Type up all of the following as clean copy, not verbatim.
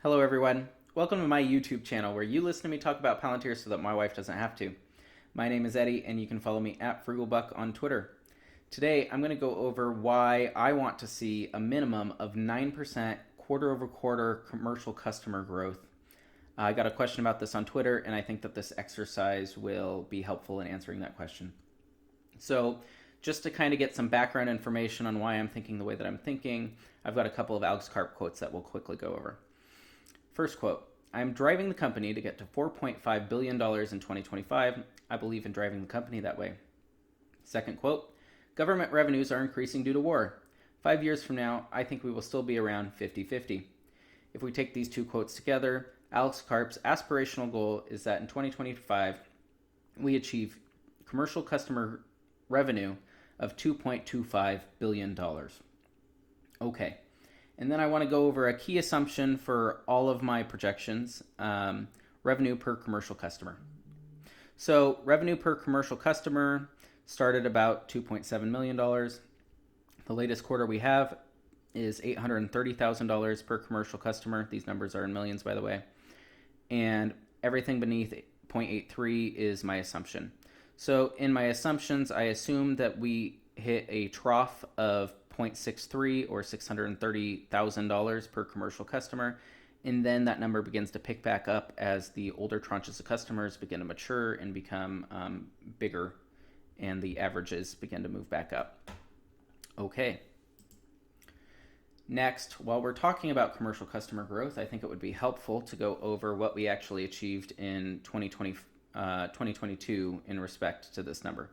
Hello, everyone. Welcome to my YouTube channel where you listen to me talk about Palantir so that my wife doesn't have to. My name is Eddie, and you can follow me at FrugalBuck on Twitter. Today, I'm going to go over why I want to see a minimum of 9% quarter over quarter commercial customer growth. I got a question about this on Twitter, and I think that this exercise will be helpful in answering that question. So, just to kind of get some background information on why I'm thinking the way that I'm thinking, I've got a couple of Alex Karp quotes that we'll quickly go over. First quote, I'm driving the company to get to $4.5 billion in 2025. I believe in driving the company that way. Second quote, government revenues are increasing due to war. 5 years from now, I think we will still be around 50-50. If we take these two quotes together, Alex Karp's aspirational goal is that in 2025, we achieve commercial customer revenue of $2.25 billion. Okay. And then I want to go over a key assumption for all of my projections, revenue per commercial customer. So revenue per commercial customer started about $2.7 million. The latest quarter we have is $830,000 per commercial customer. These numbers are in millions, by the way. And everything beneath 0.83 is my assumption. So in my assumptions, I assume that we hit a trough of 0.63 or $630,000 per commercial customer, and then that number begins to pick back up as the older tranches of customers begin to mature and become bigger, and the averages begin to move back up. Okay. Next, while we're talking about commercial customer growth, I think it would be helpful to go over what we actually achieved in 2022 in respect to this number.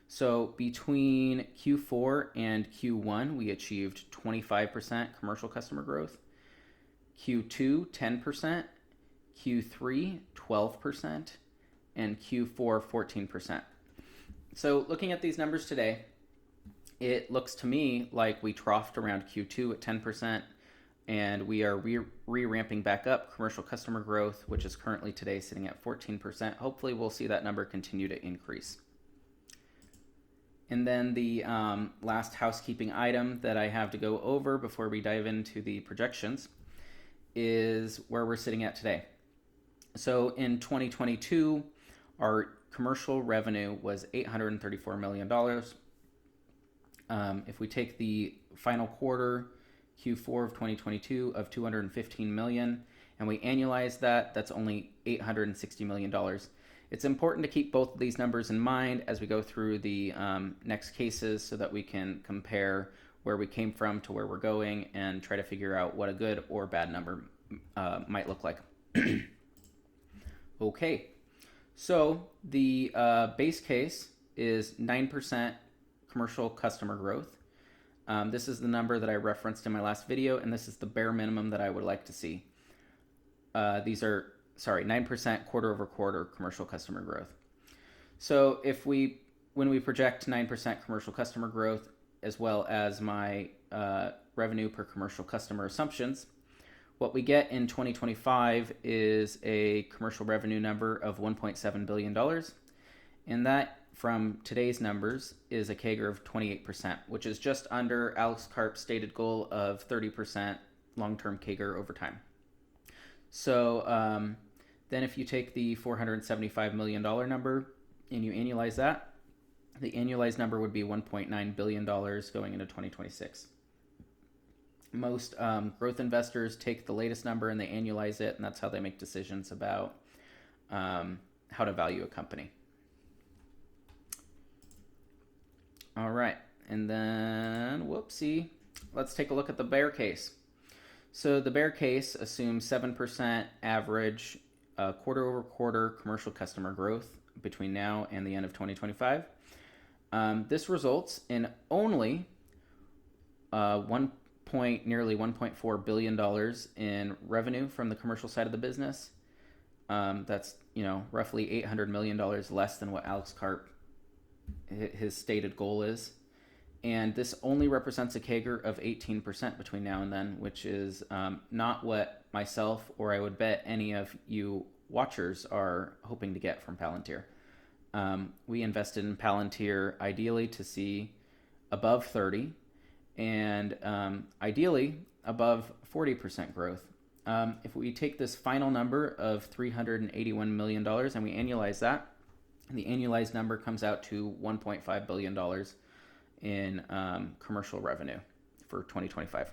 So between Q4 and Q1, we achieved 25% commercial customer growth. Q2, 10%. Q3, 12%. And Q4, 14%. So looking at these numbers today, it looks to me like we troughed around Q2 at 10%, and we are re-ramping back up commercial customer growth, which is currently today sitting at 14%. Hopefully we'll see that number continue to increase. And then the last housekeeping item that I have to go over before we dive into the projections is where we're sitting at today. So in 2022, our commercial revenue was $834 million. If we take the final quarter, Q4 of 2022, of $215 million, and we annualize that, that's only $860 million. It's important to keep both of these numbers in mind as we go through the next cases so that we can compare where we came from to where we're going and try to figure out what a good or bad number might look like. Okay, so the base case is 9% commercial customer growth. This is the number that I referenced in my last video, and this is the bare minimum that I would like to see. These are 9% quarter over quarter commercial customer growth. So when we project 9% commercial customer growth, as well as my revenue per commercial customer assumptions, what we get in 2025 is a commercial revenue number of $1.7 billion. And that, from today's numbers, is a CAGR of 28%, which is just under Alex Karp's stated goal of 30% long-term CAGR over time. So then if you take the $475 million number and you annualize that, the annualized number would be $1.9 billion going into 2026. Most growth investors take the latest number and they annualize it, and that's how they make decisions about how to value a company. All right, and then, whoopsie, let's take a look at the bear case. So the bear case assumes 7% average quarter over quarter commercial customer growth between now and the end of 2025. This results in only nearly $1.4 billion in revenue from the commercial side of the business. That's roughly $800 million less than what Alex Karp, his stated goal is. And this only represents a CAGR of 18% between now and then, which is not what myself or I would bet any of you watchers are hoping to get from Palantir. We invested in Palantir ideally to see above 30 and ideally above 40% growth. If we take this final number of $381 million and we annualize that, the annualized number comes out to $1.5 billion in commercial revenue for 2025.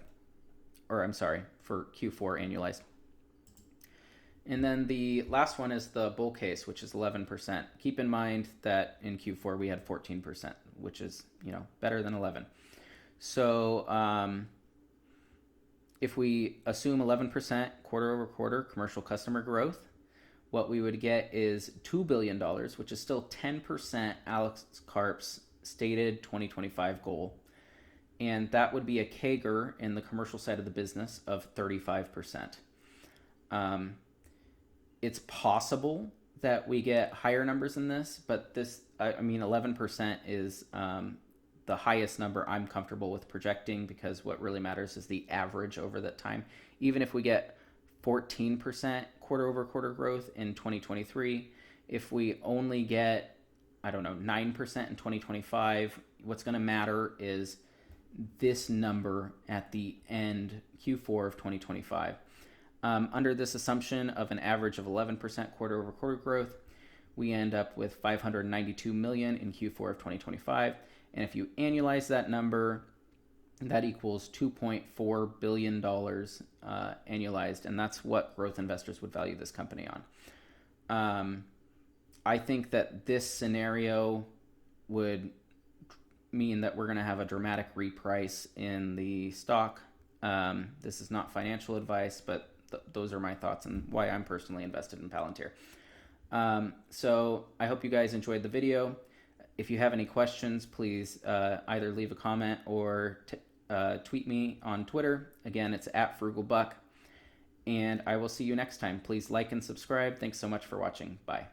Or I'm sorry, for Q4 annualized. And then the last one is the bull case, which is 11%. Keep in mind that in Q4 we had 14%, which is, better than 11. So if we assume 11% quarter over quarter commercial customer growth, what we would get is $2 billion, which is still 10% Alex Karp's stated 2025 goal. And that would be a CAGR in the commercial side of the business of 35%. It's possible that we get higher numbers than this, but 11% is the highest number I'm comfortable with projecting, because what really matters is the average over that time. Even if we get 14% quarter over quarter growth in 2023, if we only get, 9% in 2025, what's going to matter is this number at the end, Q4 of 2025. Under this assumption of an average of 11% quarter over quarter growth, we end up with $592 million in Q4 of 2025. And if you annualize that number, that equals $2.4 billion annualized. And that's what growth investors would value this company on. I think that this scenario would mean that we're going to have a dramatic reprice in the stock. This is not financial advice, but those are my thoughts and why I'm personally invested in Palantir. So I hope you guys enjoyed the video. If you have any questions, please either leave a comment or tweet me on Twitter. Again, it's @FrugalBuck. And I will see you next time. Please like and subscribe. Thanks so much for watching. Bye.